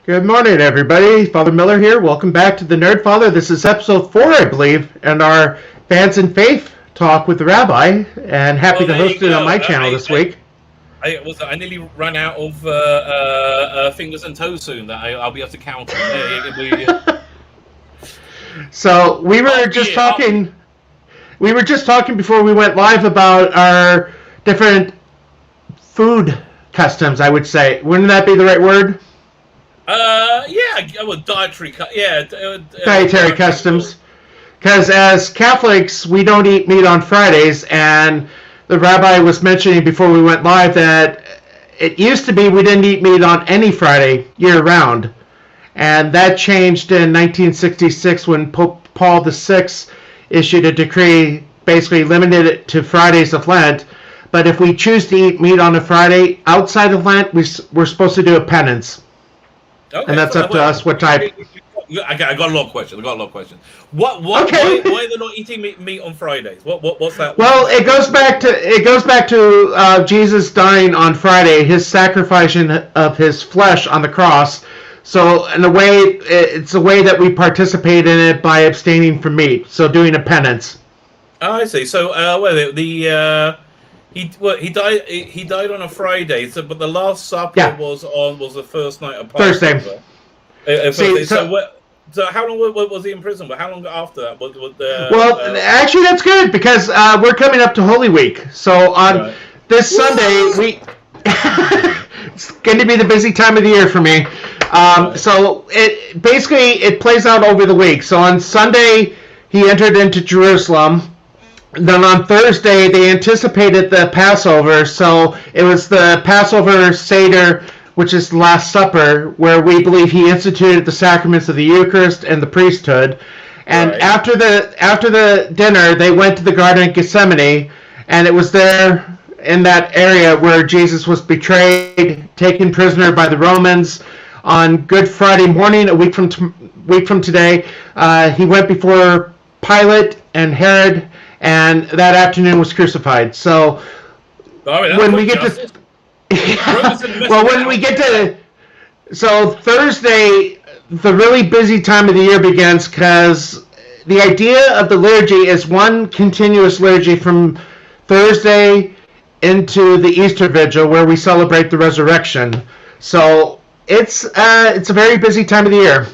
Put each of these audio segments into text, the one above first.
Good morning, everybody. Father Miller here. Welcome back to the Nerd Father. This is episode 4, I believe, and our Fans and Faith talk with the Rabbi. And happy to There host you it on go. my channel this week. I nearly ran out of fingers and toes soon that I'll be able to count on. So we were just talking. We were just talking before we went live about our different food customs. I would say, wouldn't that be the right word? Dietary customs. Because as Catholics, we don't eat meat on Fridays, and the Rabbi was mentioning before we went live that it used to be we didn't eat meat on any Friday year-round, and that changed in 1966 when Pope Paul VI issued a decree basically limited it to Fridays of Lent. But if we choose to eat meat on a Friday outside of Lent, we're supposed to do a penance. Okay, and that's up to us what type. I got a lot of questions. What? Okay. Why are they not eating meat on Fridays? What's that? Well, it goes back to Jesus dying on Friday, his sacrificing of his flesh on the cross. So in a way, it's a way that we participate in it by abstaining from meat. So doing a penance. Oh, I see. So He died on a Friday, but the Last Supper was the first night of Passover. Thursday. So how long was he in prison? But how long after that? Actually, that's good because we're coming up to Holy Week. So on this Sunday, it's going to be the busy time of the year for me. So it plays out over the week. So on Sunday, he entered into Jerusalem. Then on Thursday, they anticipated the Passover, so it was the Passover Seder, which is the Last Supper, where we believe he instituted the sacraments of the Eucharist and the priesthood. And after the dinner, they went to the Garden of Gethsemane, and it was there in that area where Jesus was betrayed, taken prisoner by the Romans. On Good Friday morning, a week from today, he went before Pilate and Herod, and that afternoon was crucified. So when we get to so Thursday, the really busy time of the year begins because the idea of the liturgy is one continuous liturgy from Thursday into the Easter Vigil, where we celebrate the resurrection. So it's a very busy time of the year.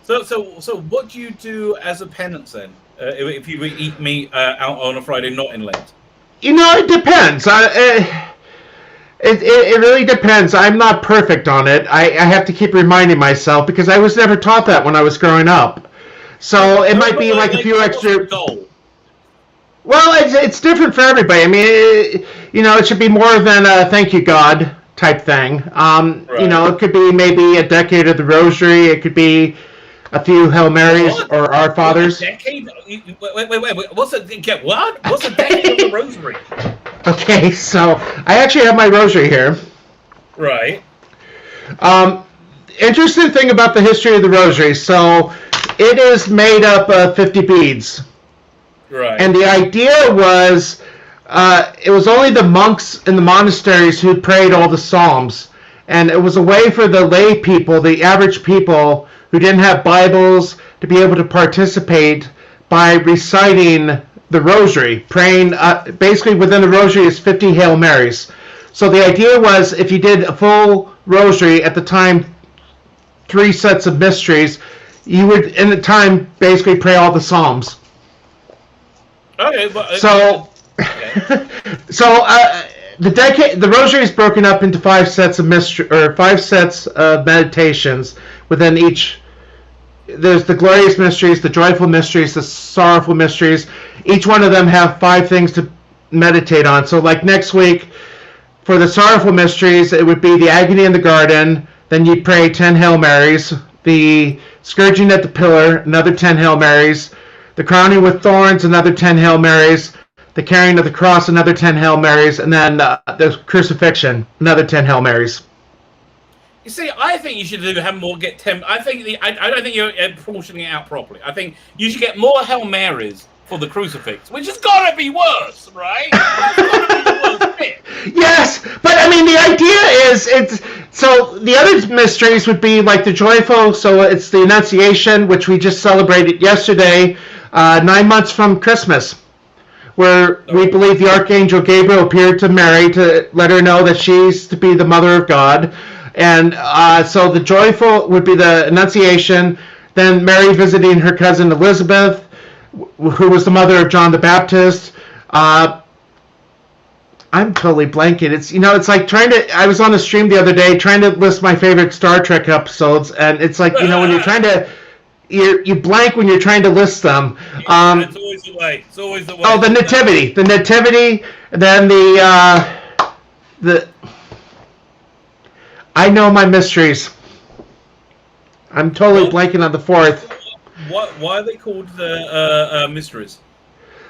So what do you do as a penance then? If you eat meat out on a Friday, not in Lent? It depends. It really depends. I'm not perfect on it. I have to keep reminding myself because I was never taught that when I was growing up. So it might be like a few extra. Well, it's different for everybody. I mean, it should be more than a thank you God type thing. It could be maybe a decade of the Rosary. It could be a few Hail Marys or Our Fathers. Wait. What's a decade? What? What's a decade of the Rosary? Okay, so I actually have my Rosary here. Right. Interesting thing about the history of the Rosary. So it is made up of 50 beads. Right. And the idea was it was only the monks in the monasteries who prayed all the Psalms. And it was a way for the lay people, the average people, who didn't have Bibles to be able to participate by reciting the Rosary, praying. Basically, within the Rosary is 50 Hail Marys. So the idea was if you did a full Rosary at the time, 3 sets of mysteries, you would, in the time, basically pray all the Psalms. Okay, but the Rosary is broken up into 5 sets of meditations within each. There's the glorious mysteries, the joyful mysteries, the sorrowful mysteries. Each one of them have 5 things to meditate on. So like next week, for the sorrowful mysteries, it would be the agony in the garden. Then you'd pray 10 Hail Marys. The scourging at the pillar, another 10 Hail Marys. The crowning with thorns, another 10 Hail Marys. The carrying of the cross, another 10 Hail Marys. And then the crucifixion, another 10 Hail Marys. You see, I think you should get 10. I don't think you're portioning it out properly. I think you should get more Hail Marys for the crucifix, which has got to be worse, right? That's got to be the worst bit. Yes, but I mean, the idea is it's So the other mysteries would be like the joyful. So it's the Annunciation, which we just celebrated yesterday, 9 months from Christmas, where we believe the Archangel Gabriel appeared to Mary to let her know that she's to be the Mother of God. And so the joyful would be the Annunciation, then Mary visiting her cousin Elizabeth, who was the mother of John the Baptist. I'm totally blanking. It's like I was on a stream the other day trying to list my favorite Star Trek episodes, and it's like, when you're trying to, you blank when you're trying to list them. It's always the way. It's always the way. Oh, the Nativity. The Nativity, then the I know my mysteries. I'm totally blanking on the fourth. Why are they called the mysteries?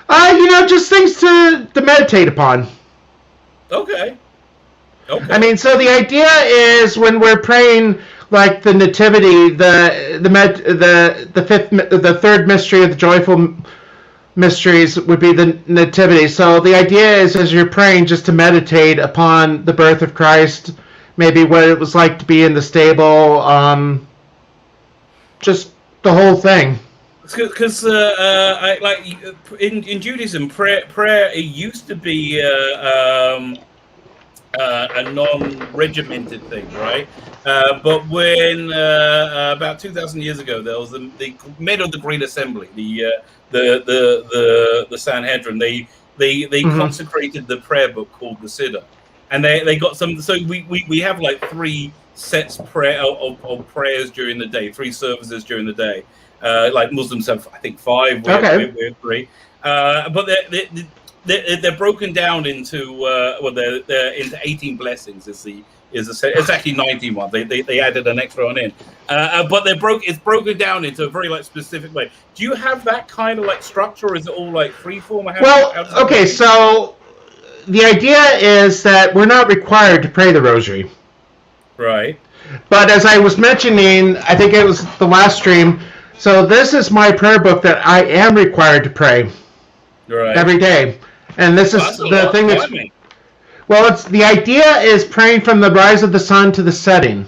Just things to meditate upon. Okay. I mean, so the idea is when we're praying like the Nativity, the third mystery of the joyful mysteries would be the Nativity. So the idea is, as you're praying, just to meditate upon the birth of Christ, maybe what it was like to be in the stable, just the whole thing. Because in Judaism, prayer it used to be a non-regimented thing, right? But when about 2,000 years ago, there was the men of the Great Assembly, the Sanhedrin. They consecrated the prayer book called the Siddur, and they got some. So we have like 3 sets of prayers during the day, 3 services during the day. Like Muslims have, I think, 5. We're 3. But they're broken down into they're into 18 blessings. It's actually 19 ones. They added an extra one in. But it's broken down into a very like specific way. Do you have that kind of like structure, or is it all like freeform? Okay, so the idea is that we're not required to pray the Rosary, right? But as I was mentioning, I think it was the last stream. So this is my prayer book that I am required to pray every day. And this is the thing that's... Well, the idea is praying from the rise of the sun to the setting.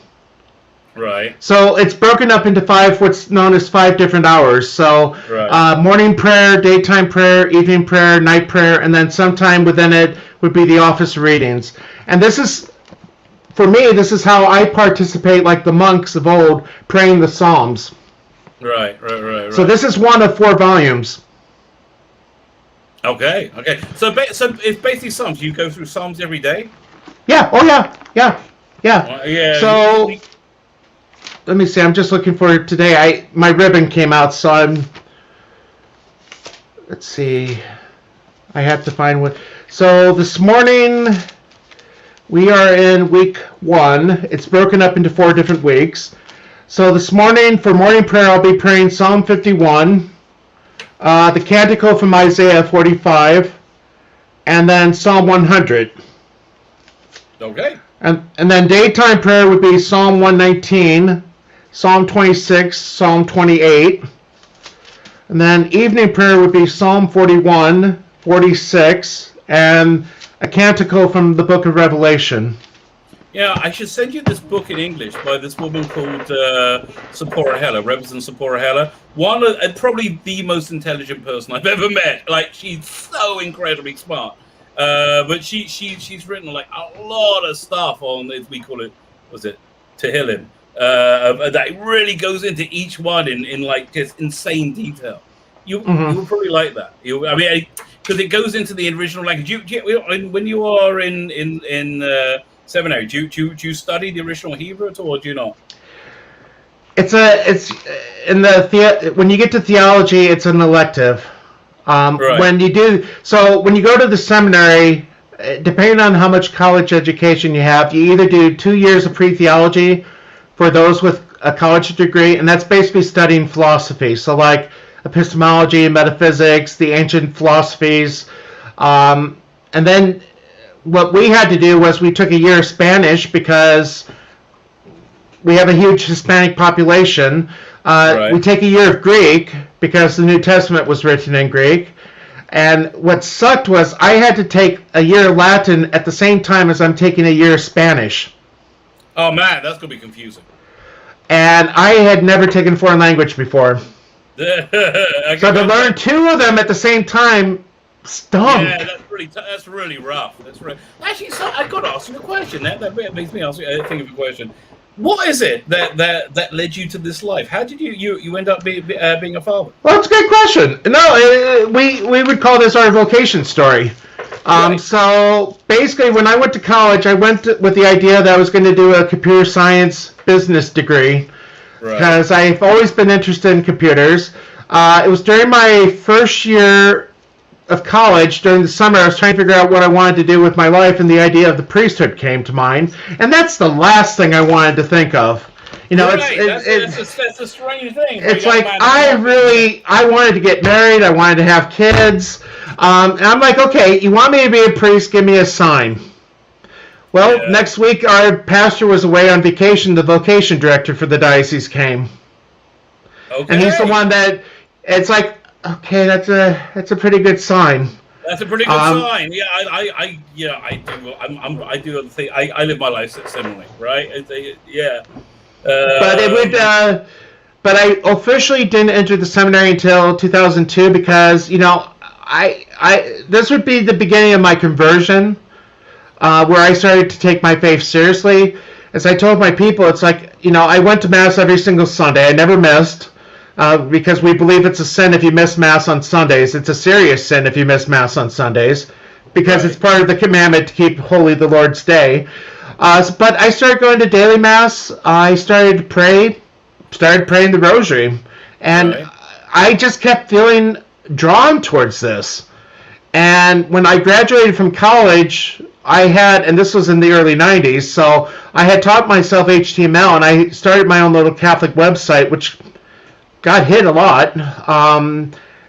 Right. So it's broken up into 5, what's known as 5 different hours. So morning prayer, daytime prayer, evening prayer, night prayer, and then sometime within it would be the office readings. And this is, for me, this is how I participate like the monks of old, praying the Psalms. Right. So this is one of 4 volumes. Okay. So it's basically Psalms. You go through Psalms every day? Yeah. Oh, yeah. Yeah. So let me see. I'm just looking for it today. My ribbon came out, so let's see. I have to find what. So this morning we are in week 1. It's broken up into 4 different weeks. So this morning, for morning prayer, I'll be praying Psalm 51, the Canticle from Isaiah 45, and then Psalm 100. Okay. And then daytime prayer would be Psalm 119, Psalm 26, Psalm 28. And then evening prayer would be Psalm 41, 46, and a canticle from the book of Revelation. Yeah, I should send you this book in English by this woman called Sephora Heller, Reverend Sephora Heller. Probably the most intelligent person I've ever met. Like, she's so incredibly smart. But she's written like a lot of stuff on, as we call it, Tehillim. That really goes into each one in like just insane detail. You will probably like that. Because it goes into the original language. When you are in seminary, do you study the original Hebrew at all, or do you not? It's in when you get to theology, it's an elective. Right. When you go to the seminary, depending on how much college education you have, you either do 2 years of pre-theology for those with a college degree, and that's basically studying philosophy. So like epistemology, metaphysics, the ancient philosophies, and then what we had to do was we took a year of Spanish because we have a huge Hispanic population. Right. We take a year of Greek because the New Testament was written in Greek. And what sucked was I had to take a year of Latin at the same time as I'm taking a year of Spanish. Oh man, that's gonna be confusing. And I had never taken foreign language before. So to learn two of them at the same time stunk. Yeah, that's really rough. Actually. So I got to ask you a question. That makes me think of a question. What is it that led you to this life? How did you end up being a father? Well, it's a good question. No, we would call this our vocation story. Right. So basically, when I went to college, I went with the idea that I was going to do a computer science business degree because I've always been interested in computers. It was during my first year of college, during the summer, I was trying to figure out what I wanted to do with my life, and the idea of the priesthood came to mind. And that's the last thing I wanted to think of. You know, that's a strange thing. It's like I wanted to get married. I wanted to have kids. And I'm like, okay, you want me to be a priest? Give me a sign. Well, next week our pastor was away on vacation. The vocation director for the diocese came. Okay. And he's the one that, it's like, okay, that's a pretty good sign. That's a pretty good sign. Yeah, I do. I do other things. I live my life similarly, right? But it would. But I officially didn't enter the seminary until 2002 because I this would be the beginning of my conversion, where I started to take my faith seriously. As I told my people, it's like I went to Mass every single Sunday. I never missed. Because we believe it's a sin if you miss Mass on Sundays. It's a serious sin if you miss Mass on Sundays, because it's part of the commandment to keep holy the Lord's Day. But I started going to daily Mass. I started praying the Rosary, and I just kept feeling drawn towards this. And when I graduated from college, I had, and this was in the early 90s, so I had taught myself HTML, and I started my own little Catholic website, which got hit a lot.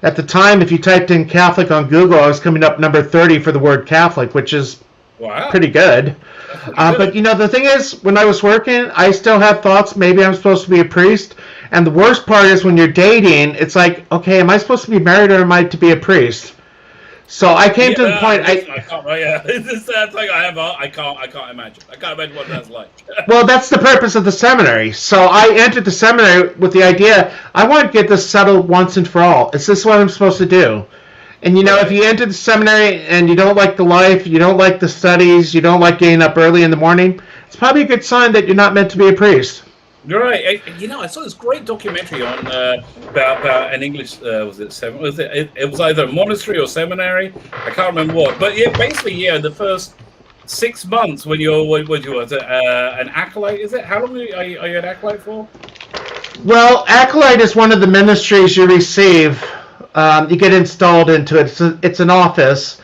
At the time, if you typed in Catholic on Google, I was coming up number 30 for the word Catholic, which is pretty good. But the thing is, when I was working, I still had thoughts, maybe I'm supposed to be a priest. And the worst part is when you're dating, it's like, okay, am I supposed to be married or am I to be a priest? So I came to the point. I can't. It's like I can't imagine. I can't imagine what that's like. Well, that's the purpose of the seminary. So I entered the seminary with the idea I want to get this settled once and for all. Is this what I'm supposed to do? And if you enter the seminary and you don't like the life, you don't like the studies, you don't like getting up early in the morning, it's probably a good sign that you're not meant to be a priest. You're right. I saw this great documentary on about an English it was either a monastery or seminary. I can't remember what, but basically the first 6 months when you're an acolyte, is it? How long are you an acolyte for? Well, acolyte is one of the ministries you receive. You get installed into it. It's an office.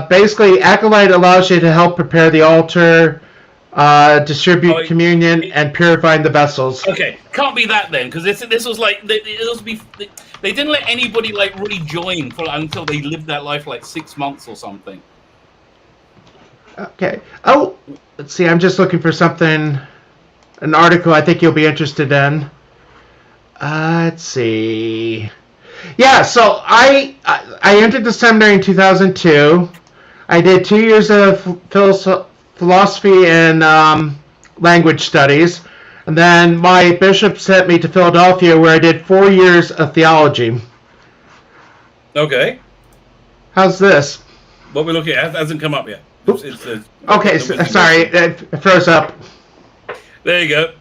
Basically, acolyte allows you to help prepare the altar, distribute communion, and purifying the vessels. Okay, can't be that then, because this was like they didn't let anybody like really join until they lived that life like 6 months or something. Okay. Oh, let's see. I'm just looking for something, an article I think you'll be interested in. Let's see. Yeah, so I entered the seminary in 2002. I did 2 years of philosophy and language studies, and then my bishop sent me to Philadelphia, where I did 4 years of theology. Okay. How's this? What we're looking at hasn't come up yet. Okay, sorry, it froze up. There you go.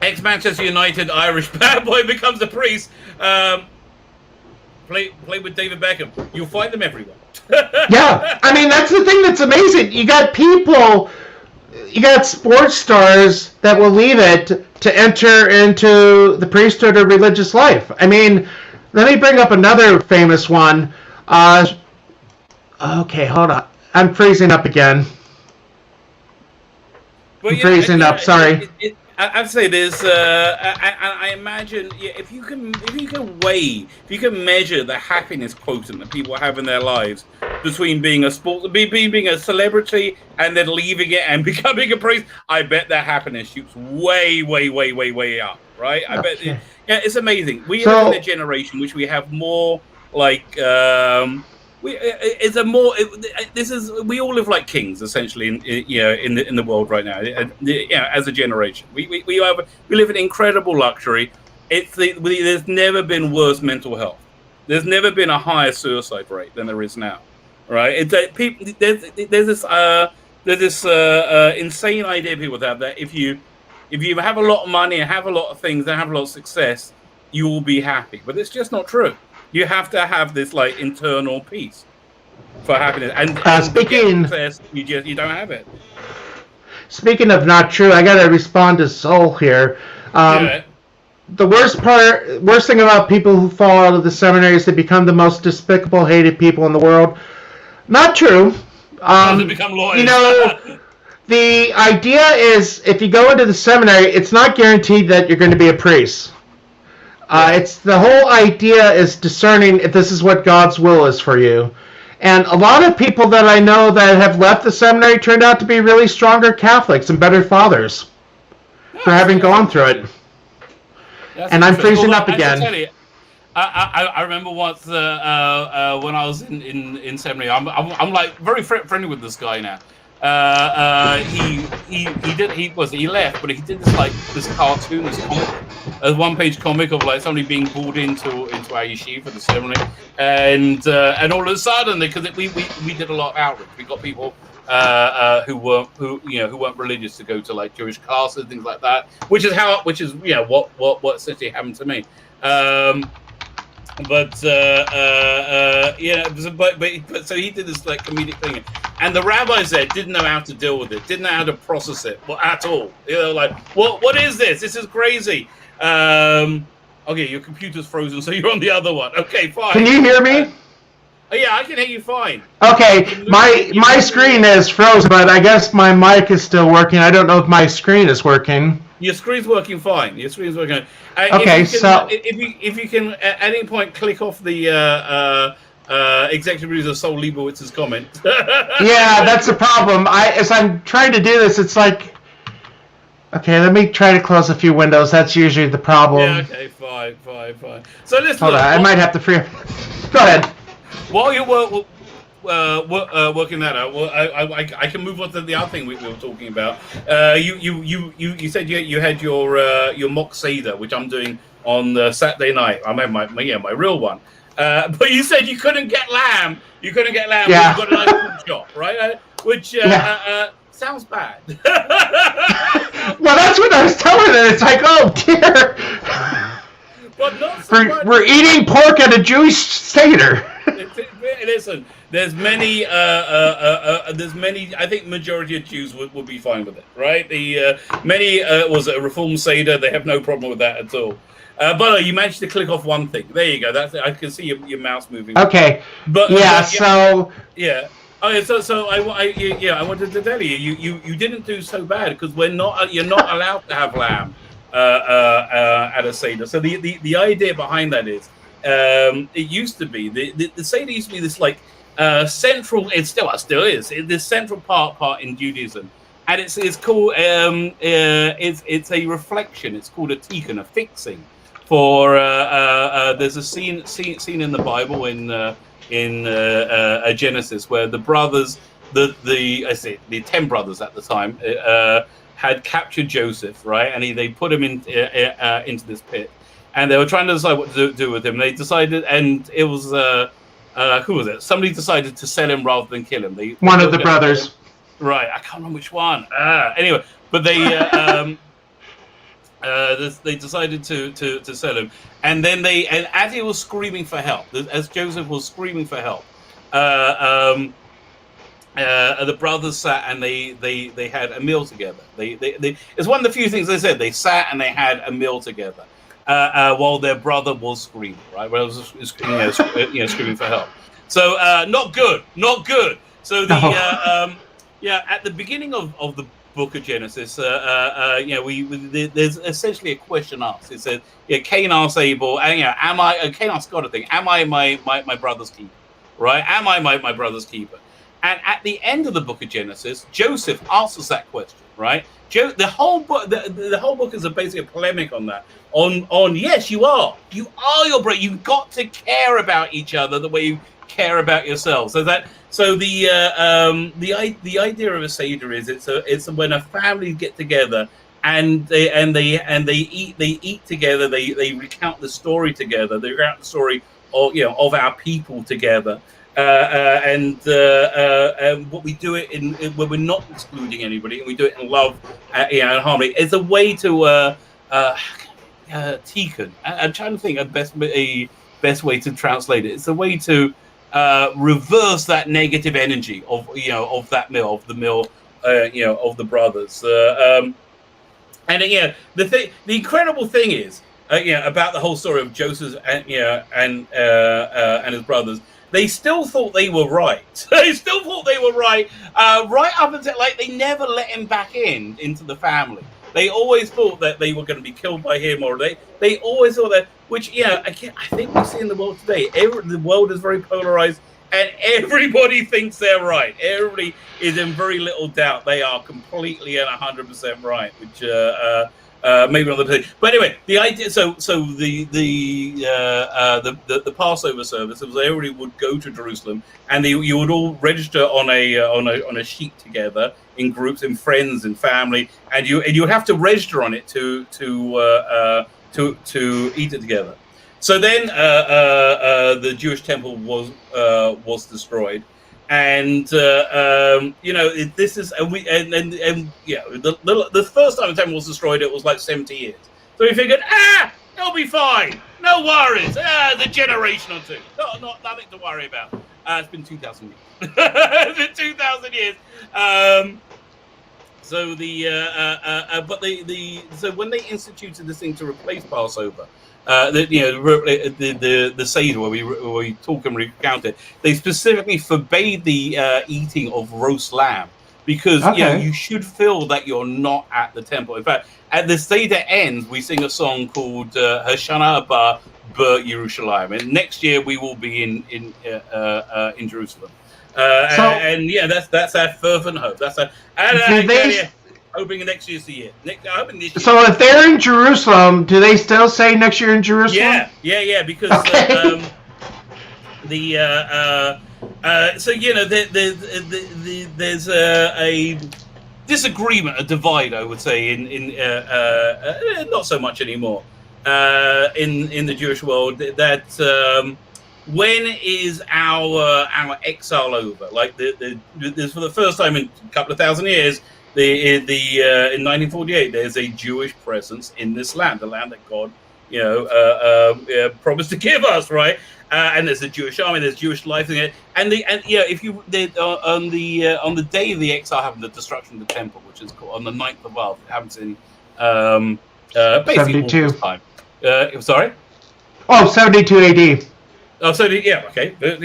Ex-Manchester United Irish bad boy becomes a priest. Play with David Beckham. You'll find them everywhere. Yeah, I mean, that's the thing that's amazing. You got sports stars that will leave it to enter into the priesthood or religious life. I mean, let me bring up another famous one. Okay, hold on. I'm freezing up again. Well, freezing up, sorry. I'd say this. I imagine if you can measure the happiness quotient that people have in their lives between being a celebrity and then leaving it and becoming a priest, I bet their happiness shoots way up. Right? I bet. It's amazing. We live in a generation which we have more like it's a more. This is we all live like kings essentially in the world right now. As a generation, we live in incredible luxury. There's never been worse mental health. There's never been a higher suicide rate than there is now, right? It's that people there's this insane idea people have that if you have a lot of money and have a lot of things and have a lot of success, you will be happy. But it's just not true. You have to have this like internal peace for happiness. And speaking success, you don't have it. Speaking of not true, I gotta respond to Soul here. The worst thing about people who fall out of the seminary is they become the most despicable, hated people in the world. Not true. They become lawyers. The idea is if you go into the seminary, it's not guaranteed that you're going to be a priest. It's the whole idea is discerning if this is what God's will is for you. And a lot of people that I know that have left the seminary turned out to be really stronger Catholics and better fathers for having gone through it. And I'm freezing up again. I remember once when I was in seminary. I'm like very friendly with this guy now. He left, but he did this cartoon, this comic, a one-page comic of like somebody being pulled into our yeshiva, the seminary, and all of a sudden, because we did a lot of outreach, we got people who weren't religious to go to like Jewish classes and things like that, which is what essentially happened to me. But so he did this like comedic thing, and the rabbis there didn't know how to deal with it, didn't know how to process it at all. Like what is this? This is crazy. Okay, your computer's frozen, so you're on the other one. Okay, fine. Can you hear me? Yeah, I can hear you fine. Okay, my screen is frozen, but I guess my mic is still working. I don't know if my screen is working. Your screen's working fine. Your screen's working. Okay, if you can at any point click off the executive producer Sol Leibowitz's comment. Yeah, that's the problem. As I'm trying to do this, it's like, okay, let me try to close a few windows. That's usually the problem. Yeah, okay, fine. So listen. Hold on, I might have to free up. Go ahead. While you're working that out, well, I can move on to the other thing we were talking about. You said you had your mock Seder, which I'm doing on Saturday night. I made my real one. But you said you couldn't get lamb. You couldn't get lamb. Yeah. You got a nice food shop, right? Which sounds bad. Well, that's what I was telling her. It's like, oh dear. But not so much. We're eating pork at a Jewish Seder. Listen, there's many. I think majority of Jews would be fine with it, right? Many was a Reform Seder. They have no problem with that at all. But you managed to click off one thing. There you go. That's I can see your mouse moving. Okay. But so yeah. Okay, so I wanted to tell you, you didn't do so bad because you're not allowed to have lamb at a Seder. So the idea behind that is. It used to be the Seder used to be this like central. It still is this central part in Judaism, and it's called it's a reflection. It's called a tikkun, a fixing for there's a scene in the Bible in Genesis where the brothers the 10 brothers at the time had captured Joseph, right, and they put him into this pit. And they were trying to decide what to do with him. They decided, and it was who was it? Somebody decided to sell him rather than kill him. One of the brothers, right? I can't remember which one. Anyway, but they decided to sell him, and then and as he was screaming for help, as Joseph was screaming for help, the brothers sat and they had a meal together. It's one of the few things they said. They sat and they had a meal together. While their brother was screaming, right? Well, screaming for help. So not good. So at the beginning of the book of Genesis, there's essentially a question asked. It said, Cain asked Abel, Cain asked God a thing, am I my brother's keeper? Right? Am I my brother's keeper? And at the end of the book of Genesis, Joseph answers that question, right? The whole book is basically a polemic on that. On yes, you are your brother. You've got to care about each other the way care about yourself. So the idea of a Seder is it's when a family get together and they eat together. They recount the story together. They recount the story of our people together. And what we do it in when we're not excluding anybody, and we do it in love, and harmony. It's a way to tikkun. I'm trying to think of a best way to translate it. It's a way to reverse that negative energy of that meal, of the meal, of the brothers. The incredible thing is, about the whole story of Joseph and his brothers. They still thought they were right. Right up until they never let him back into the family. They always thought that they were going to be killed by him, or they always thought that. Which I think we see in the world today. The world is very polarized, and everybody thinks they're right. Everybody is in very little doubt. They are completely and 100% right. Which maybe on the but anyway, the idea. So the Passover service was everybody would go to Jerusalem, and you would all register on a sheet together in groups, in friends and family, and you have to register on it to eat it together. So then the Jewish temple was destroyed. And this is the first time the temple was destroyed, it was like 70 years. So we figured, it'll be fine, no worries. The generation or two, nothing to worry about. It's been 2,000 years. It's been 2,000 years. So so when they instituted this thing to replace Passover, the Seder where we talk and recount it, they specifically forbade the eating of roast lamb because you should feel that you're not at the temple. In fact, at the Seder ends, we sing a song called Hoshana Haba B'Yerushalayim, and next year we will be in Jerusalem. That's our fervent hope. That's hoping next year's the year. Hoping this year. So if they're in Jerusalem, do they still say next year in Jerusalem? Yeah. Because there's a disagreement, a divide, I would say, in not so much anymore in the Jewish world. That when is our exile over? Like there's for the first time in a couple of thousand years. In 1948, there's a Jewish presence in this land, the land that God, promised to give us, right? And there's a Jewish army, there's Jewish life in it, on the day of the exile happened, the destruction of the temple, which is called on the 9th of Av. It happens in basically 72 time. Sorry. Oh, 72 AD. Oh, so okay. But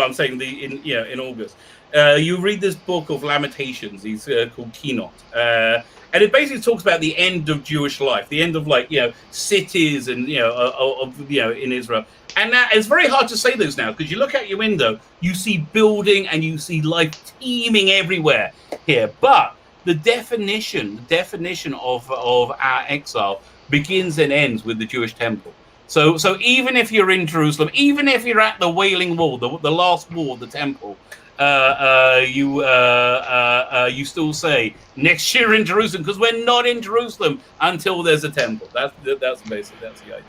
I'm saying in August. You read this book of Lamentations. He's called Keynote, and it basically talks about the end of Jewish life, the end of cities and in Israel. And now it's very hard to say those now because you look out your window, you see building and you see life teeming everywhere here. But the definition of our exile begins and ends with the Jewish temple. So even if you're in Jerusalem, even if you're at the Wailing Wall, the last wall, the temple. You still say next year in Jerusalem because we're not in Jerusalem until there's a temple. That's basically that's the idea.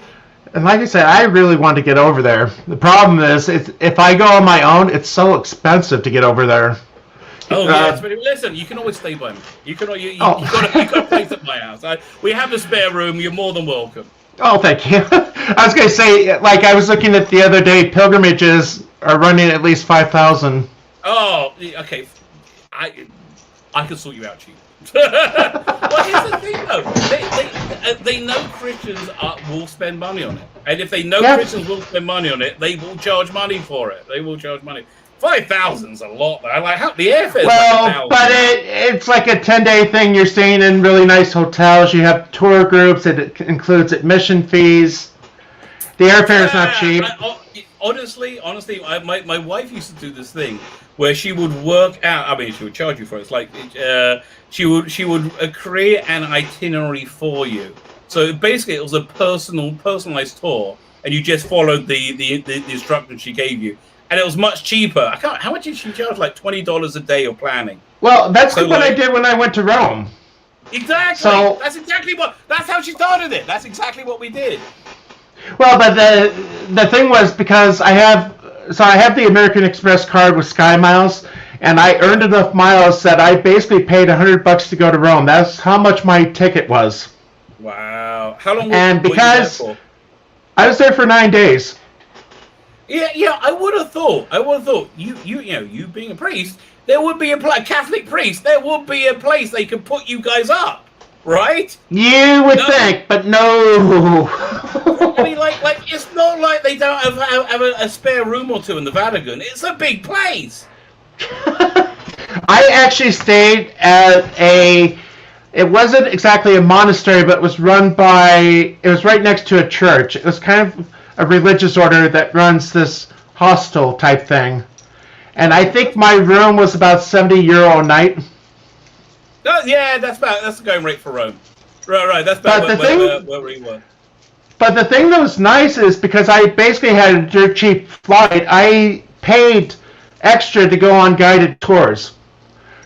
And like I said, I really want to get over there. The problem is, if I go on my own, it's so expensive to get over there. Oh yeah, listen, you can always stay by me. You got a place at my house. We have a spare room. You're more than welcome. Oh, thank you. I was going to say, I was looking at the other day, pilgrimages are running at least 5,000. Oh, okay. I can sort you out cheap. Well, here's the thing, though. They know Christians will spend money on it, and if they know Christians will spend money on it, they will charge money for it. They will charge money. 5,000's a lot. I like how the airfare. Well, but it's like a 10-day thing. You're staying in really nice hotels. You have tour groups. It includes admission fees. The airfare is not cheap. Honestly, my wife used to do this thing where she would work out. I mean, she would charge you for it. It's like she would create an itinerary for you. So basically, it was a personalized tour and you just followed the instructions she gave you, and it was much cheaper. How much did she charge? Like $20 a day of planning. Well, that's what I did when I went to Rome. Exactly. So that's how she started it. That's exactly what we did. Well, but the thing was, because I have the American Express card with Sky Miles, and I earned enough miles that I basically paid $100 to go to Rome. That's how much my ticket was. Wow. How long were you there for? I was there for 9 days. Yeah. I would have thought you being a priest, there would be a Catholic priest. There would be a place they could put you guys up, right? You would think, but no. I mean, like it's not like they don't have a spare room or two in the Vatican. It's a big place. I actually stayed at it wasn't exactly a monastery, but it was it was right next to a church. It was kind of a religious order that runs this hostel type thing. And I think my room was about €70 a night. Yeah, that's the going rate for Rome. Right. That's about where we were. But the thing that was nice is because I basically had a dirt cheap flight, I paid extra to go on guided tours.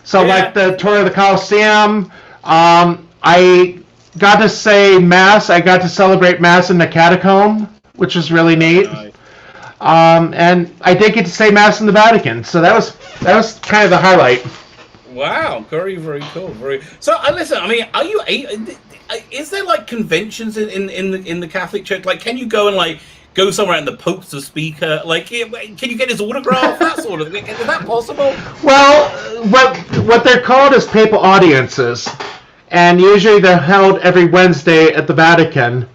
So like the tour of the Colosseum, I got to say Mass. I got to celebrate Mass in the catacomb, which was really neat. Nice. And I did get to say Mass in the Vatican, so that was kind of the highlight. Wow, very, very cool. So, listen. I mean, are you? Is there like conventions in the Catholic Church? Like, can you go and go somewhere and the Pope's the speaker? Like, can you get his autograph? That sort of thing. Is that possible? Well, what they're called is papal audiences, and usually they're held every Wednesday at the Vatican.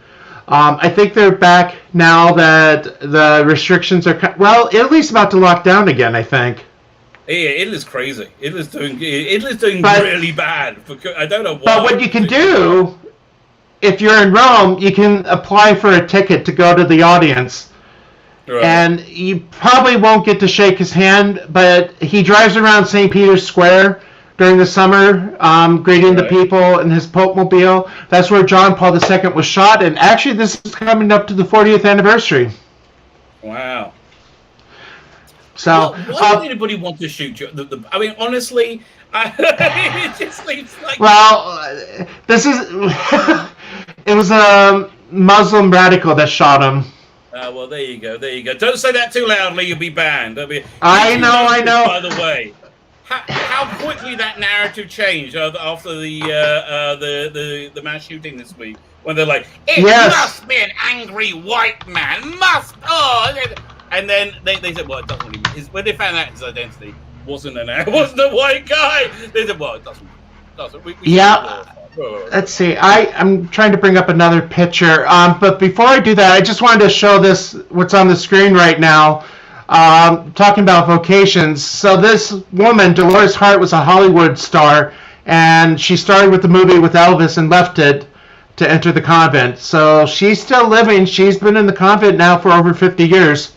I think they're back now that the restrictions are... Well, Italy's about to lock down again, I think. Yeah, Italy's crazy. Italy's doing really bad. I don't know why. But what you can do, if you're in Rome, you can apply for a ticket to go to the audience. Right. And you probably won't get to shake his hand, but he drives around St. Peter's Square during the summer, greeting the people in his Pope Mobile. That's where John Paul II was shot, and actually this is coming up to the 40th anniversary. Wow. So, why would anybody want to shoot you? I mean, honestly, it just seems like... Well, this is... It was a Muslim radical that shot him. Well, there you go. Don't say that too loudly, you'll be banned. I know. By the way, how quickly that narrative changed after the mass shooting this week, when they're like, it must be an angry white man, and then they said, well, it doesn't really. When they found out his identity wasn't a white guy, they said, well, it doesn't. Let's see. I'm trying to bring up another picture, but before I do that, I just wanted to show what's on the screen right now. Talking about vocations. So this woman, Dolores Hart, was a Hollywood star, and she started with the movie with Elvis and left it to enter the convent. So she's still living. She's been in the convent now for over 50 years.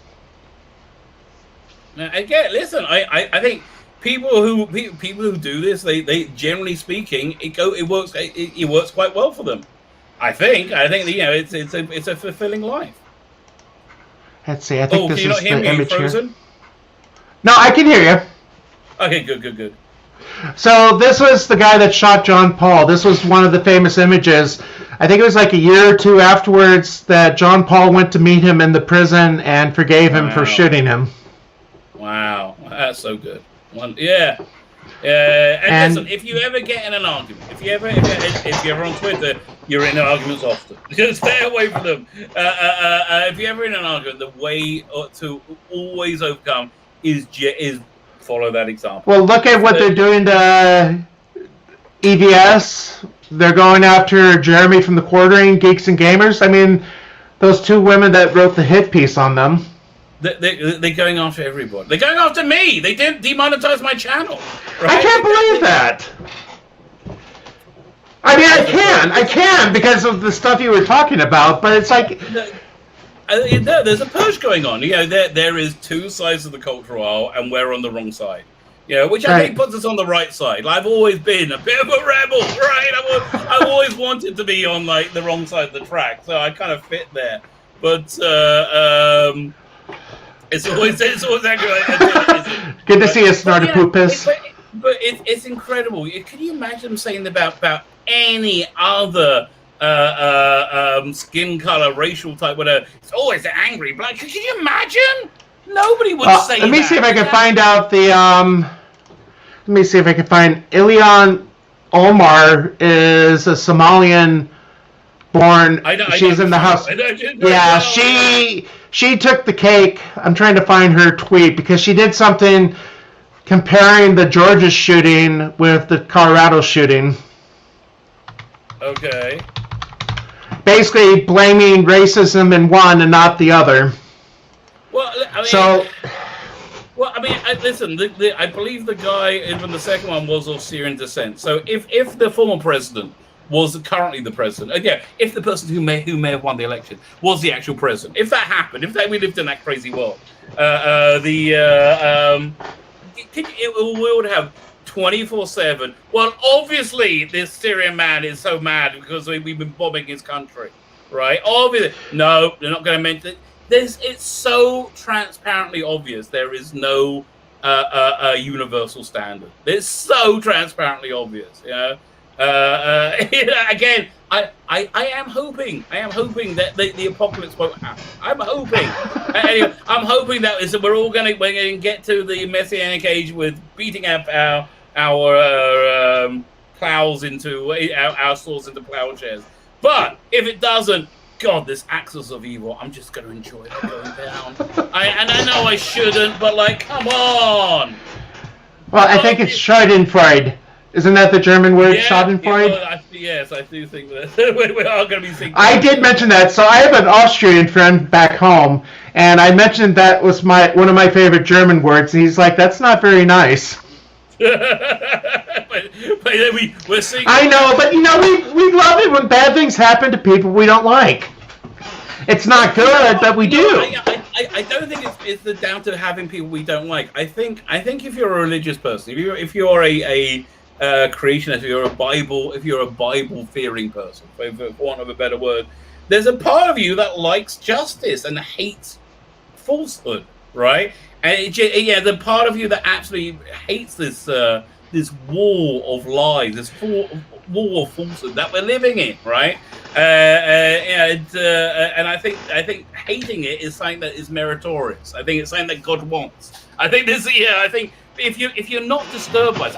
Again, listen, I think people who do this, they generally speaking, it works quite well for them. I think it's a fulfilling life. Let's see. I think this is the image here. Frozen? No, I can hear you. Okay, good. So this was the guy that shot John Paul. This was one of the famous images. I think it was like a year or two afterwards that John Paul went to meet him in the prison and forgave him for shooting him. Wow, that's so good. And listen, if you ever get in an argument, if you're ever on Twitter, you're in arguments often. Just stay away from them. If you're ever in an argument, the way to always overcome is follow that example. Well, look at what they're doing to EVS. They're going after Jeremy from the Quartering, Geeks and Gamers. I mean, those two women that wrote the hit piece on them. They're going after everybody. They're going after me. They didn't demonetize my channel. Right? I can't believe that. I mean, I can because of the stuff you were talking about, but it's like... There's a purge going on. There is two sides of the cultural aisle, and we're on the wrong side. Which I think puts us on the right side. I've always been a bit of a rebel, right? I've always wanted to be on the wrong side of the track, so I kind of fit there. but it's always accurate. Good to see you, Snortopoopas. But it's incredible. Can you imagine them saying about any other skin color, racial type, whatever? It's always the angry black. Can you imagine? Nobody would say that. Let me see if I can find out the. Let me see if I can find Ilhan Omar is a Somalian born. She's in the house. Yeah, she took the cake. I'm trying to find her tweet because she did something comparing the Georgia shooting with the Colorado shooting. Okay. Basically blaming racism in one and not the other. Well, I mean, listen. I believe the guy in the second one was of Syrian descent. So if the former president was currently the president, if the person who may have won the election was the actual president, if that happened, we lived in that crazy world, we would have 24/7. Well, obviously, this Syrian man is so mad because we've been bombing his country, right? Obviously, no, they're not going to mention it. It's so transparently obvious. There is no universal standard. It's so transparently obvious. Again, I am hoping that the apocalypse won't happen. I'm hoping. Anyway, I'm hoping that we're going to get to the messianic age with beating up our plows into our swords into plowshares. But if it doesn't, God, this axis of evil, I'm just going to enjoy it going down. And I know I shouldn't, but come on. Well, I think it's Schadenfreude. Isn't that the German word, Schadenfreude? Yes, I do think that we are going to be thinking. I did mention that. So I have an Austrian friend back home, and I mentioned that was one of my favorite German words, and he's like, "That's not very nice." but we're seeing. I know, but we love it when bad things happen to people we don't like. It's not good, but we do. I don't think it's down to having people we don't like. I think if you're a religious person, if you're a creationist, if you're a Bible fearing person, for want of a better word, there's a part of you that likes justice and hates falsehood, right? And the part of you that absolutely hates this wall of lies, this wall of falsehood that we're living in, right? And I think hating it is something that is meritorious. I think it's something that God wants. I think I think if you're not disturbed by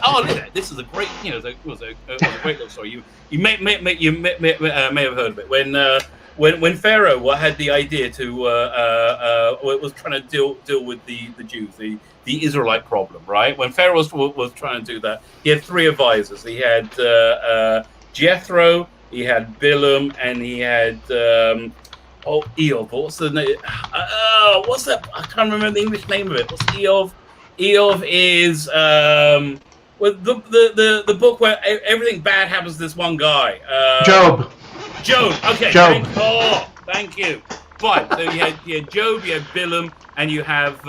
this is a great, it was a great little story. You may have heard of it when Pharaoh had the idea to was trying to deal with the Jews, the Israelite problem, right? When Pharaoh was trying to do that, he had three advisors. He had Jethro, he had Bilam, and he had Eov. What's the name? What's that? I can't remember the English name of it. What's Eov? Eov is the book where everything bad happens to this one guy. Job. Okay. Job. Thank you. Fine. So you had Job, you had Bilam, and you have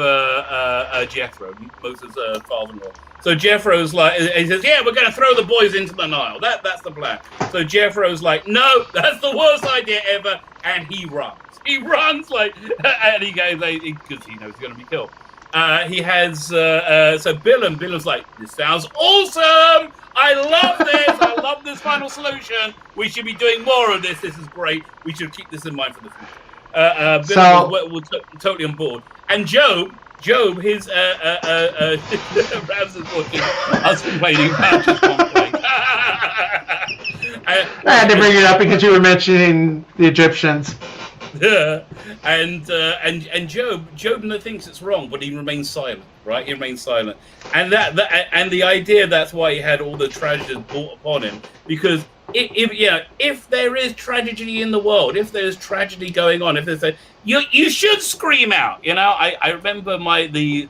Jethro, Moses' father-in-law. So Jethro's like, he says, "Yeah, we're going to throw the boys into the Nile. That's the plan." So Jethro's like, "No, that's the worst idea ever," and he runs. He runs and he goes because he knows he's going to be killed. He has so Bilam's like, "This sounds awesome! I love this! I love this final solution. We should be doing more of this. This is great. We should keep this in mind for the future." Bilam was totally on board. And Job, his Ramses looking husband waiting about just one place. I had to bring it up because you were mentioning the Egyptians. And Job thinks it's wrong, but he remains silent, right? He remains silent, and and the idea that's why he had all the tragedy brought upon him, because if there is tragedy in the world, if there's tragedy going on, if there's you should scream out. I remember the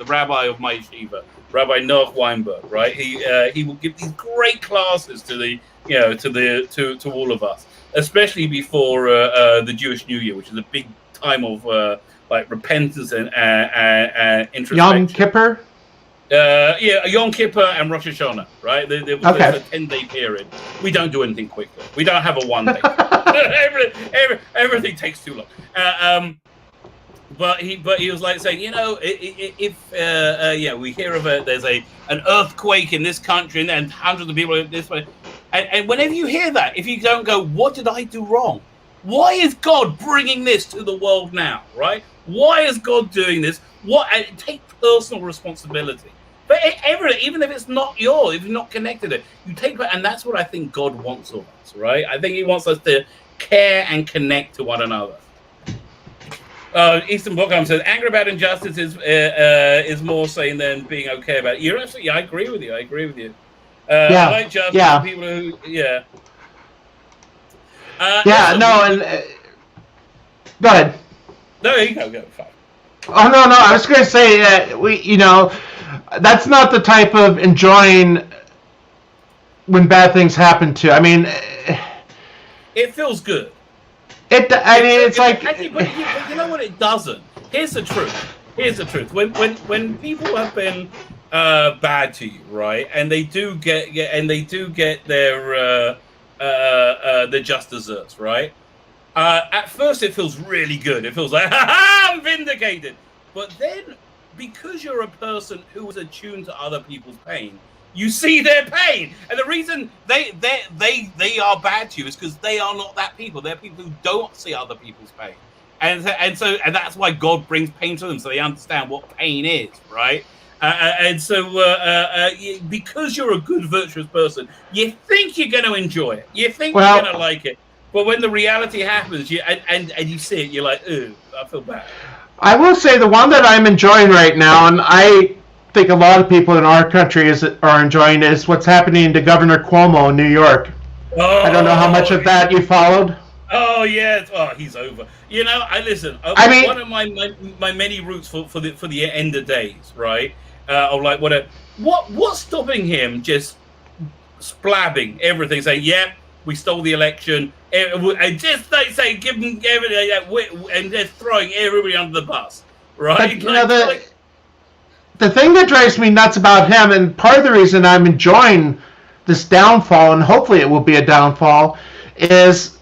rabbi of my yeshiva, Rabbi Noach Weinberg, right? He will give these great classes to all of us, especially before the Jewish New Year, which is a big time of repentance and introspection. Yom Kippur? Yom Kippur and Rosh Hashanah, right? There's a 10-day period. We don't do anything quickly. We don't have a 1 day. everything takes too long. But he was like saying, if we hear of there's an earthquake in this country and then hundreds of people in this way, and whenever you hear that, if you don't go, what did I do wrong? Why is God bringing this to the world now? Right? Why is God doing this? And take personal responsibility. But even if it's not yours, if you're not connected to it, you take it, and that's what I think God wants of us, right? I think He wants us to care and connect to one another. Eastern Bookham says, anger about injustice is more sane than being okay about it. You're absolutely, I agree with you. I like justice. People who, go ahead. No, you go. Fine. Oh no! I was going to say that that's not the type of enjoying when bad things happen to. I mean, it feels good. It's like. But you know what? It doesn't. Here's the truth. When people have been bad to you, right, and they do get their just desserts, right? At first, it feels really good. It feels like, I'm vindicated. But then, because you're a person who is attuned to other people's pain, you see their pain. And the reason they are bad to you is because they are not that people. They're people who don't see other people's pain. And that's why God brings pain to them, so they understand what pain is, right? Because you're a good, virtuous person, you think you're going to enjoy it. You think you're going to like it. But when the reality happens, and you see it, you're like, ooh, I feel bad. I will say the one that I'm enjoying right now, and I think a lot of people in our country are enjoying, is what's happening to Governor Cuomo in New York. Oh, I don't know how much of that you followed. Oh yeah, he's over. One of my many routes for the end of days, right? Of like what's stopping him just splabbing everything, saying, "Yeah, we stole the election," and just like say, give him everything, and just throwing everybody under the bus, right? But, the thing that drives me nuts about him, and part of the reason I'm enjoying this downfall, and hopefully it will be a downfall, is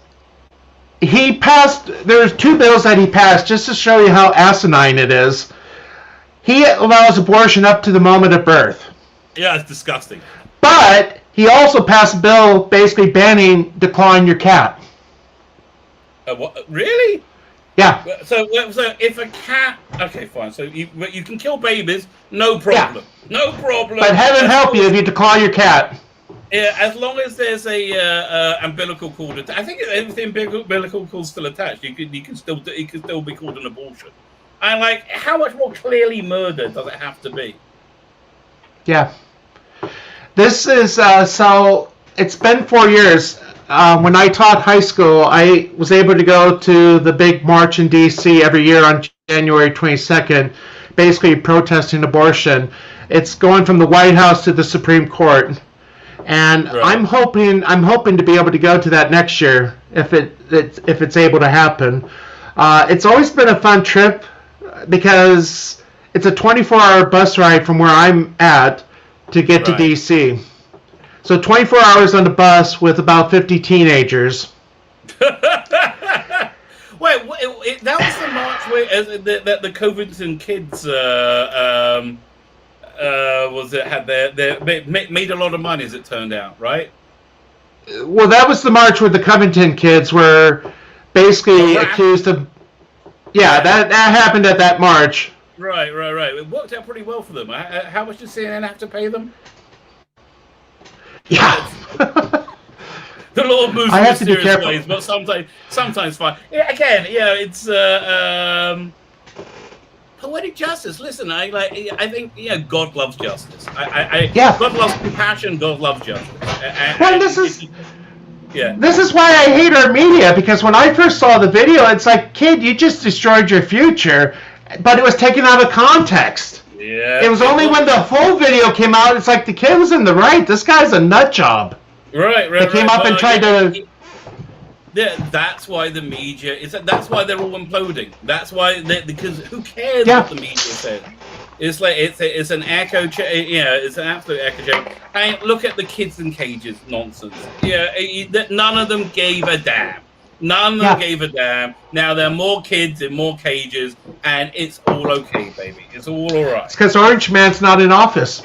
there's 2 bills that he passed, just to show you how asinine it is. He allows abortion up to the moment of birth. Yeah, it's disgusting. But he also passed a bill basically banning declawing your cat. What? Really? Yeah. So if a cat, okay, fine. So you can kill babies, no problem. Yeah. No problem. But heaven help you if you declaw your cat. Yeah, as long as there's a umbilical cord. I think if the umbilical cord's still attached, it can still be called an abortion. And like, how much more clearly murder does it have to be? Yeah. This is so. It's been 4 years. When I taught high school, I was able to go to the big march in D.C. every year on January 22nd, basically protesting abortion. It's going from the White House to the Supreme Court, and right. I'm hoping to be able to go to that next year if it's able to happen. It's always been a fun trip because it's a 24-hour bus ride from where I'm at to get to D.C. So 24 hours on the bus with about 50 teenagers. Wait, that was the march where the Covington kids made a lot of money, as it turned out, right? Well, that was the march where the Covington kids were basically accused of. Yeah, that happened at that march. Right. It worked out pretty well for them. How much did CNN have to pay them? Yeah. The Lord moves in mysterious ways, but sometimes fine. Yeah, again, it's poetic justice. Listen, I think God loves justice. God loves compassion. God loves justice. This is why I hate our media, because when I first saw the video, it's like, kid, you just destroyed your future, but it was taken out of context. Yeah. It was only when the full video came out, it's like the kid was in the right. This guy's a nut job. Right. They came up and tried to. Yeah, that's why the media that's why they're all imploding. That's why because who cares what the media says? It's like it's an echo. It's an absolute echo chamber. I mean, look at the kids in cages nonsense. None of them gave a damn. None of them gave a damn. Now there are more kids in more cages, and it's all okay, baby. It's all right. It's because Orange Man's not in office.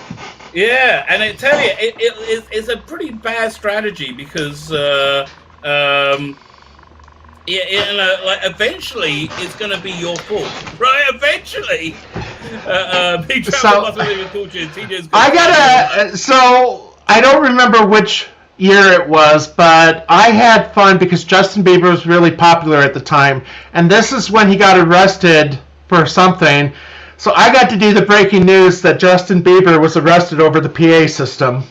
Yeah, and I tell you, it's a pretty bad strategy because, eventually it's going to be your fault, right? Eventually, So I don't remember which year it was, but I had fun because Justin Bieber was really popular at the time, and this is when he got arrested for something. So I got to do the breaking news that Justin Bieber was arrested over the PA system.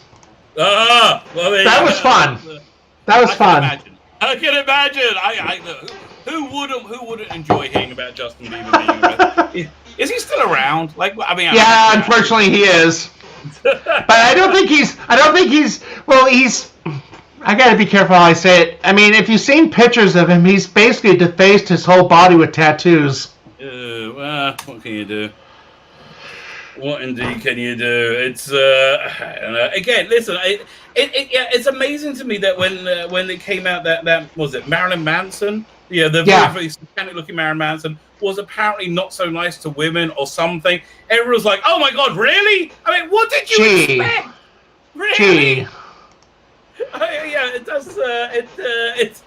That was fun. That was fun. I can imagine. Who wouldn't enjoy hearing about Justin Bieber being arrested? Is he still around? Yeah, unfortunately he is. But I don't think he's. Well, he's. I gotta be careful how I say it. I mean, if you've seen pictures of him, he's basically defaced his whole body with tattoos. What can you do? What indeed can you do? It's I don't know. Again, listen. It's amazing to me that when it came out that was it Marilyn Manson, the very satanic looking Marilyn Manson was apparently not so nice to women or something. Everyone was like, "Oh my God, really? I mean, what did you expect? Really?" It does. It's.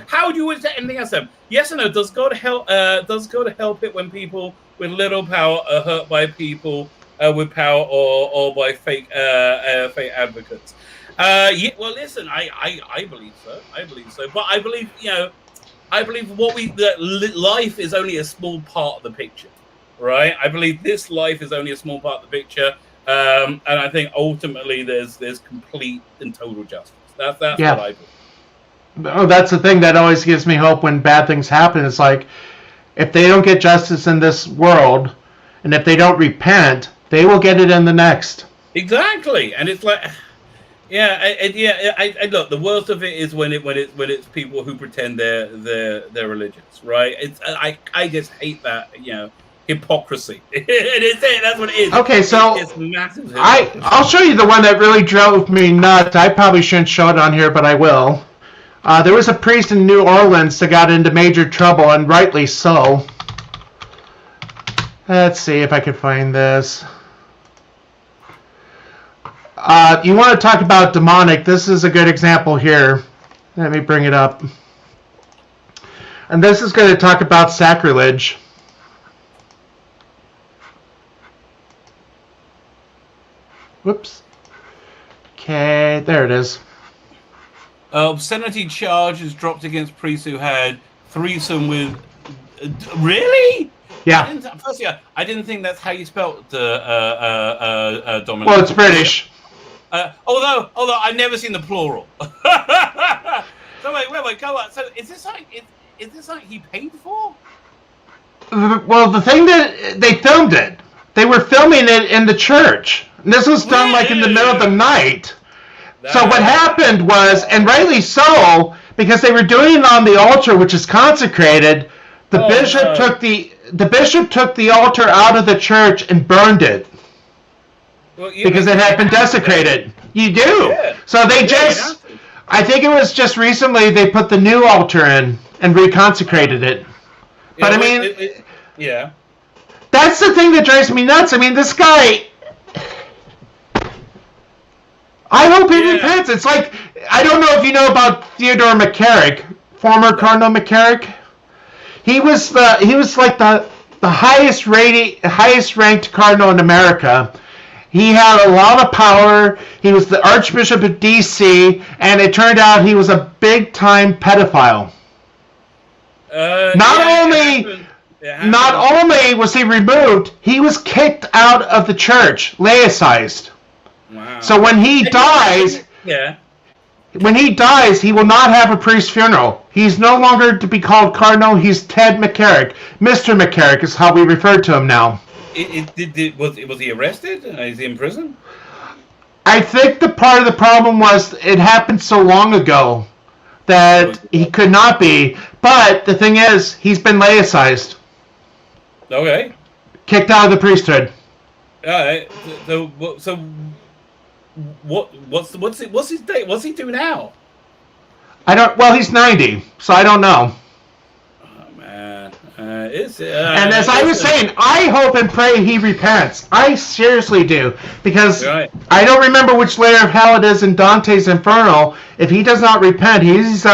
How do you expect anything else? Yes or no? Does God help? Does God help it when people with little power are hurt by people with power or by fake advocates? Well, listen, I believe so. I believe so. But I believe I believe that life is only a small part of the picture, right? I believe this life is only a small part of the picture, and I think ultimately there's complete and total justice. That's what I believe. Oh, that's the thing that always gives me hope when bad things happen. It's like, if they don't get justice in this world, and if they don't repent, they will get it in the next. Exactly, and it's like, I look. The worst of it is when it's people who pretend they're religious, right? It's I just hate that hypocrisy. That's what it is. Okay, so it's massive. I'll show you the one that really drove me nuts. I probably shouldn't show it on here, but I will. There was a priest in New Orleans that got into major trouble, and rightly so. Let's see if I can find this. You want to talk about demonic? This is a good example here. Let me bring it up. And this is going to talk about sacrilege. Whoops. Okay, there it is. Obscenity charges dropped against priests who had threesome with. Really? Yeah. I didn't think that's how you spelled Dominic. Well, it's British. Although I've never seen the plural. So wait, go on. So is this something he paid for? Well, the thing that they filmed it. They were filming it in the church. And this was done like in the middle of the night. So what happened was, and rightly so, because they were doing it on the altar, which is consecrated, the bishop took the altar out of the church and burned it. Well, because it had been desecrated. You do. Yeah. So they I think it was just recently they put the new altar in and reconsecrated it. But I mean, that's the thing that drives me nuts. I mean, this guy, I hope he repents. It's like, I don't know if you know about Theodore McCarrick, former Cardinal McCarrick. He was like the highest ranked cardinal in America. He had a lot of power. He was the Archbishop of D.C., and it turned out he was a big-time pedophile. Not only was he removed, he was kicked out of the church, laicized. Wow. So when he dies, he will not have a priest's funeral. He's no longer to be called Cardinal. He's Ted McCarrick. Mr. McCarrick is how we refer to him now. Was he arrested? Is he in prison? I think the part of the problem was it happened so long ago that he could not be. But the thing is, he's been laicized. Okay. Kicked out of the priesthood. All right. So what's his date? What's he do now? I don't. Well, he's 90, so I don't know. Oh man, and as I was saying, I hope and pray he repents. I seriously do, because I don't remember which layer of hell it is in Dante's Inferno. If he does not repent, he's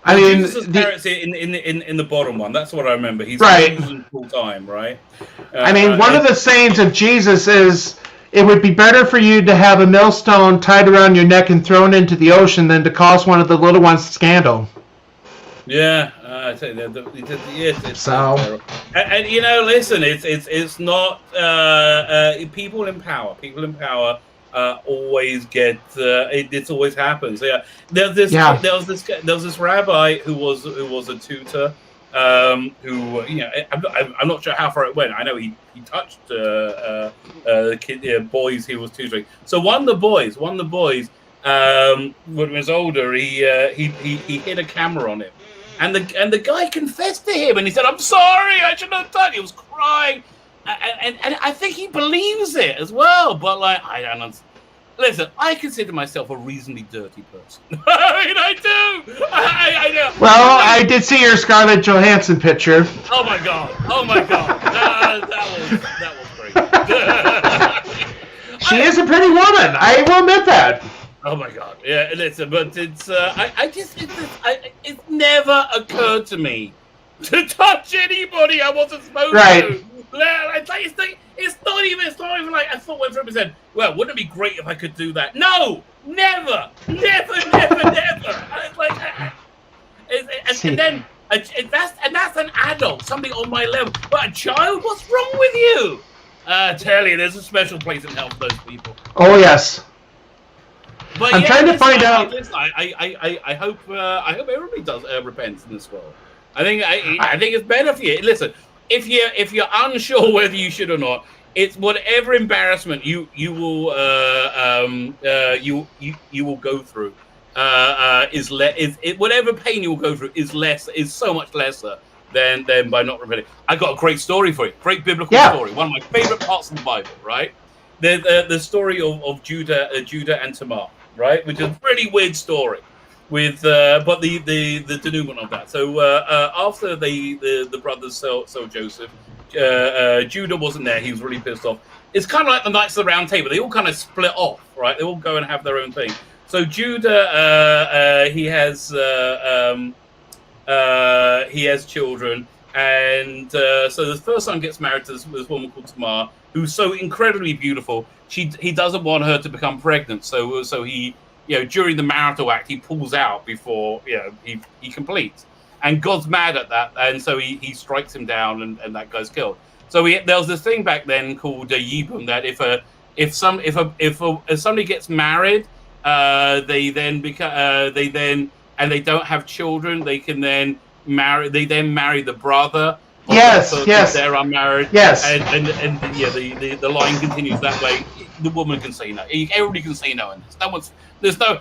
I mean, Jesus' parents in the bottom one. That's what I remember. He's right full time, right? I mean, one of the sayings of Jesus is, "It would be better for you to have a millstone tied around your neck and thrown into the ocean than to cause one of the little ones scandal." Yeah, I say that. So, and you know, listen, it's not people in power. People in power always get it always happens. Yeah, there was this rabbi who was a tutor. Who I'm not sure how far it went. I know he touched the boys he was tutoring. So one of the boys when he was older, he hid a camera on him, and the guy confessed to him, and he said, "I'm sorry, I shouldn't have done." He was crying, and I think he believes it as well. But like, I don't understand. Listen, I consider myself a reasonably dirty person. I mean, I do. I know. Well, I did see your Scarlett Johansson picture. Oh my god! That was great. She is a pretty woman. I will admit that. Oh my god! Yeah, listen, but it's it never occurred to me to touch anybody I wasn't supposed to. It's not even like I thought went through and said, well, wouldn't it be great if I could do that? No, never. And then that's an adult, somebody on my level. But a child, what's wrong with you? I tell you, there's a special place in hell for those people. Oh yes. But I'm trying to find out. I hope everybody does repents in this world. I think it's better for you. Listen, if you're unsure whether you should or not, it's whatever embarrassment you will go through whatever pain you will go through is so much lesser than by not repenting. I got a great story for you, great biblical story, one of my favorite parts of the Bible, right? The story of Judah and Tamar, right, which is a really weird story. With but the denouement of that. So after the brothers sold Joseph, Judah wasn't there. He was really pissed off. It's kind of like the Knights of the Round Table. They all kind of split off, right? They all go and have their own thing. So Judah, he has children, and so the first son gets married to this woman called Tamar, who's so incredibly beautiful. He doesn't want her to become pregnant, so he. During the marital act, he pulls out before he completes, and God's mad at that, and so he strikes him down, and that guy's killed. So there was this thing back then called Yibum, that if somebody gets married, they don't have children, they can then marry. They then marry the brother. Yes. They're unmarried. Yes. And the line continues that way. The woman can say no. Everybody can say no in this. There's no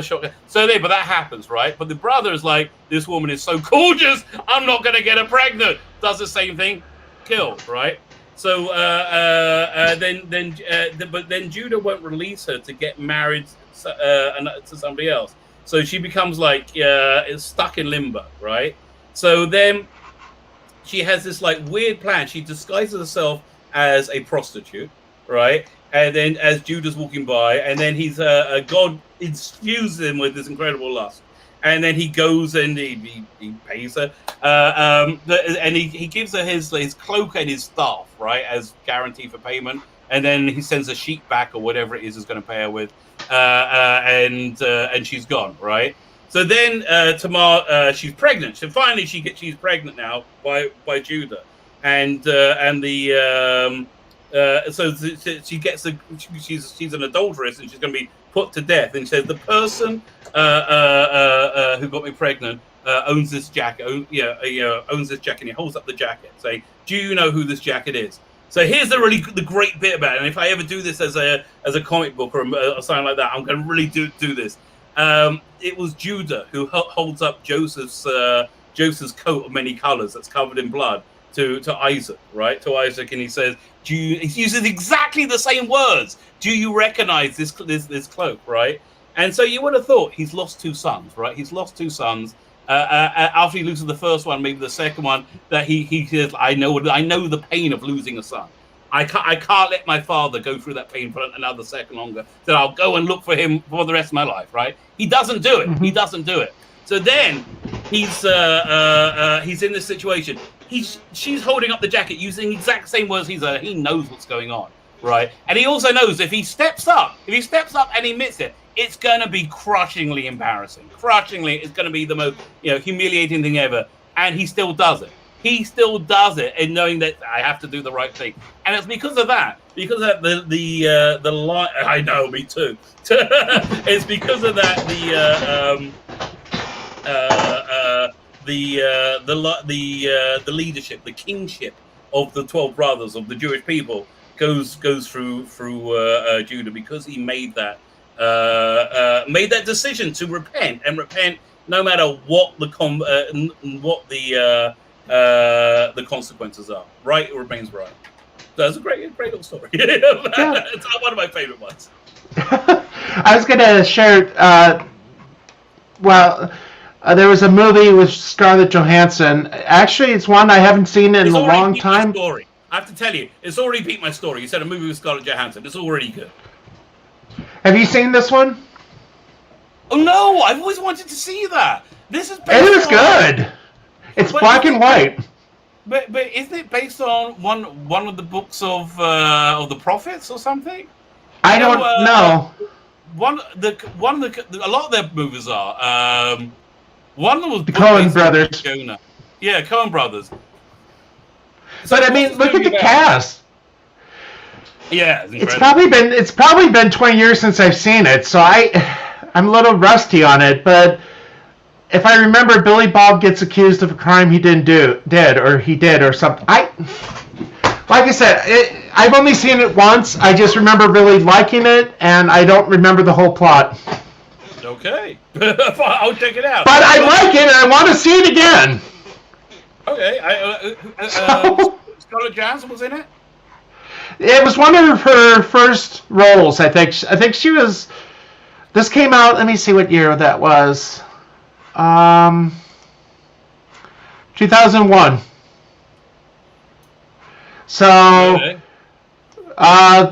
shock. So but that happens, right? But the brother is like, this woman is so gorgeous, I'm not going to get her pregnant. Does the same thing, killed, right? So but then Judah won't release her to get married to somebody else. So she becomes like stuck in limbo, right? So then she has this like weird plan. She disguises herself as a prostitute, right? And then as Judah's walking by, and then he's God infuses him with this incredible lust. And then he goes and he pays her, and he gives her his cloak and his staff, right, as guarantee for payment. And then he sends a sheep back or whatever it is going to pay her with, and she's gone, right? So then Tamar, she's pregnant. So finally she's pregnant now by Judah, and so she gets she's an adulteress, and she's going to be put to death. And she says, the person who got me pregnant owns this jacket. Owns this jacket. And he holds up the jacket, saying, "Do you know who this jacket is?" So here's the great bit about it. And if I ever do this as a comic book or something like that, I'm going to really do this. It was Judah who holds up Joseph's coat of many colors that's covered in blood to Isaac, right? To Isaac, and he says, he uses exactly the same words. Do you recognize this cloak, right? And so you would have thought he's lost two sons, right? He's lost two sons. After he loses the first one, maybe the second one, that he says, I know the pain of losing a son. I can't let my father go through that pain for another second longer. So I'll go and look for him for the rest of my life, right? He doesn't do it. Mm-hmm. He doesn't do it. So then he's in this situation. She's holding up the jacket using the exact same words he knows what's going on, right? And he also knows if he steps up and he admits it, it's going to be crushingly embarrassing. It's going to be the most humiliating thing ever. And he still does it. And knowing that I have to do the right thing. And it's because of that. Because of the line. I know, me too. It's because of that the leadership, the kingship of the 12 brothers of the Jewish people goes through Judah, because he made that decision to repent no matter what the consequences are. Right remains right. That's a great little story. It's one of my favorite ones. I was going to share. There was a movie with Scarlett Johansson. Actually, it's one I haven't seen in a long time. Story. I have to tell you, it's already beat my story. You said a movie with Scarlett Johansson. It's already good. Have you seen this one? Oh no! I've always wanted to see that. This is. It was good. It's black and white. But isn't it based on one of the books of the prophets or something? I don't know. A lot of their movies are. One of them was the Coen brothers. Jonah. Yeah, Coen brothers. So but I mean, look at the cast. Yeah, it's probably been 20 years since I've seen it, so I'm a little rusty on it. But if I remember, Billy Bob gets accused of a crime he did or something. Like I said, I've only seen it once. I just remember really liking it, and I don't remember the whole plot. Okay, I'll check it out. But I like it, and I want to see it again. Okay, Scarlett Johansson was in it. It was one of her first roles, I think. I think she was. This came out. Let me see what year that was. 2001. So, okay.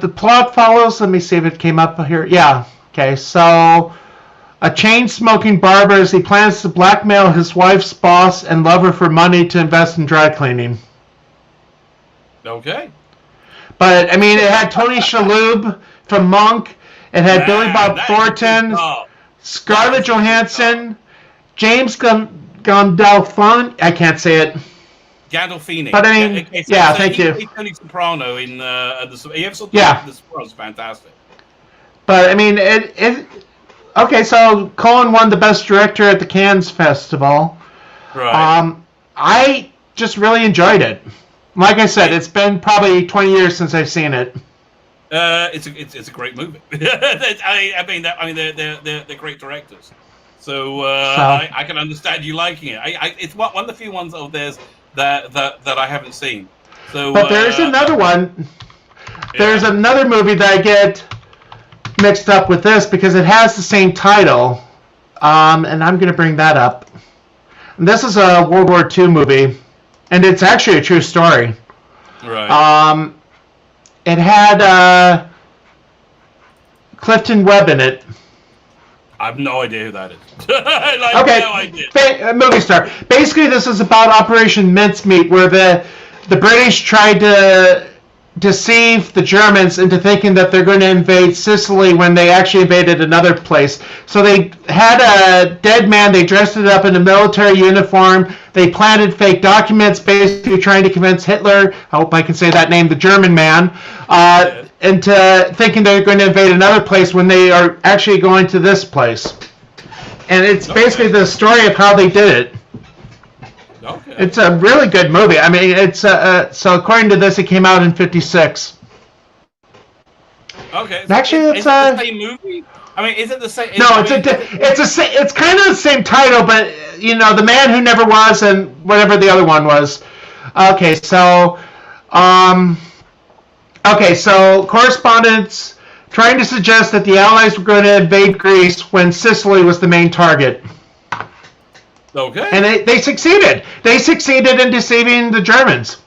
The plot follows. Let me see if it came up here. Yeah. Okay. So, a chain-smoking barber, he plans to blackmail his wife's boss and lover for money to invest in dry cleaning. Okay. But I mean, it had Tony Shalhoub from Monk. It had Billy Bob Thornton, Scarlett Johansson, James Gandolfini. I can't say it. Gandolfini. But I mean, thank you. Tony Soprano in the. You ever saw The Sopranos? Fantastic. But I mean, okay, so Coen won the Best Director at the Cannes Festival. Right. I just really enjoyed it. Like I said, it's been probably 20 years since I've seen it. It's a great movie. They're great directors. So I can understand you liking it. It's one of the few ones of theirs that I haven't seen. So, but there's another one. There's another movie that I get mixed up with this because it has the same title, and I'm going to bring that up. And this is a World War II movie, and it's actually a true story. Right. It had Clifton Webb in it. I have no idea who that is. Okay, no idea. Movie star. Basically, this is about Operation Mincemeat, where the British tried to deceive the Germans into thinking that they're going to invade Sicily when they actually invaded another place. So they had a dead man, they dressed it up in a military uniform, they planted fake documents basically trying to convince Hitler, I hope I can say that name, the German man, into thinking they're going to invade another place when they are actually going to this place. And it's basically the story of how they did it. Okay. It's a really good movie. I mean, it's so according to this, it came out in '56. Okay. Actually, is it the same movie? I mean, is it the same? No, it's kind of the same title, but The Man Who Never Was and whatever the other one was. Okay, so correspondents trying to suggest that the Allies were going to invade Greece when Sicily was the main target. Okay. And they succeeded. They succeeded in deceiving the Germans.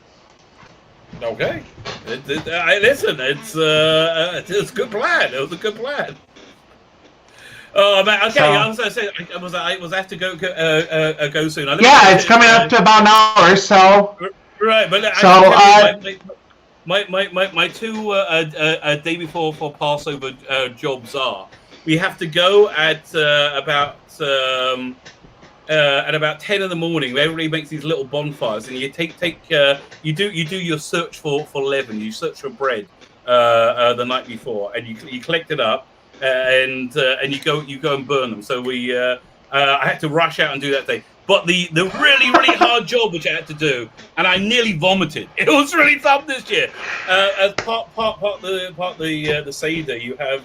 Okay. Listen, it's a good plan. It was a good plan. Oh man, okay. I was going to say, I have to go soon. It's coming up to about an hour, so. Right, but so my two day before for Passover jobs are: we have to go at about 10 in the morning. Everybody makes these little bonfires, and you you do your search for leaven. You search for bread the night before, and you collect it up, and you go and burn them. So I had to rush out and do that day. But the really hard job which I had to do, and I nearly vomited. It was really tough this year. As part the Seder, you have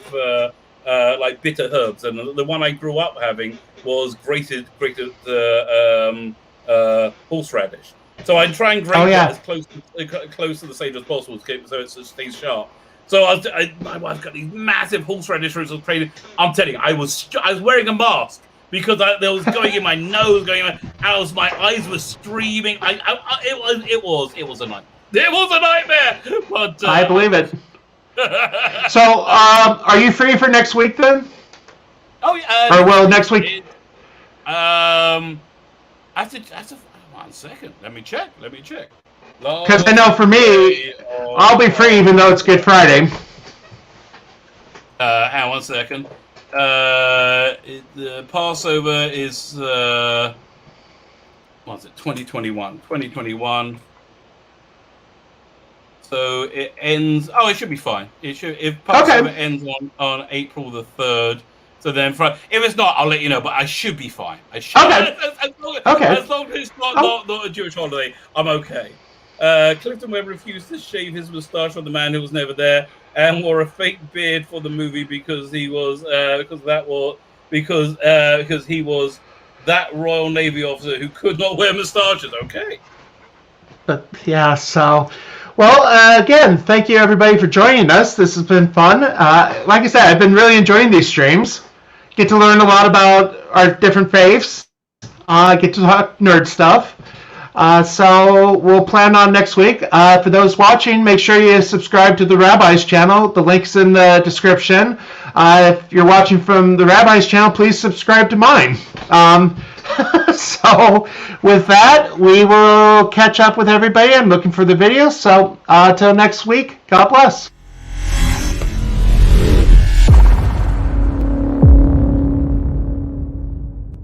like bitter herbs, and the one I grew up having was grated horseradish. So I try and grate it as close to the Seder as possible so it stays sharp. So my wife got these massive horseradish roots. I'm telling you, I was wearing a mask. Because there was going in my nose, my eyes were streaming. It was a nightmare. It was a nightmare. But I believe it. So, are you free for next week then? Oh yeah. Next week. I have to. 1 second. Let me check. Because I know for me, I'll be free even though it's Good Friday. Hang on 1 second. The Passover is what's it? 2021. So it ends. Oh, it should be fine. It should. If Passover ends on April the 3rd, so then if it's not, I'll let you know. But I should be fine. I should. Okay. As long as it's not a Jewish holiday, I'm okay. Clifton Webb refused to shave his moustache for the man who was never there, and wore a fake beard for the movie because he was that Royal Navy officer who could not wear moustaches. Okay. But yeah, so well, again, thank you everybody for joining us. This has been fun. Like I said, I've been really enjoying these streams. Get to learn a lot about our different faiths. Get to talk nerd stuff. So we'll plan on next week. For those watching, make sure you subscribe to the Rabbi's channel. The link's in the description. If you're watching from the Rabbi's channel, please subscribe to mine. So with that, we will catch up with everybody. I'm looking for the video. So until next week, God bless.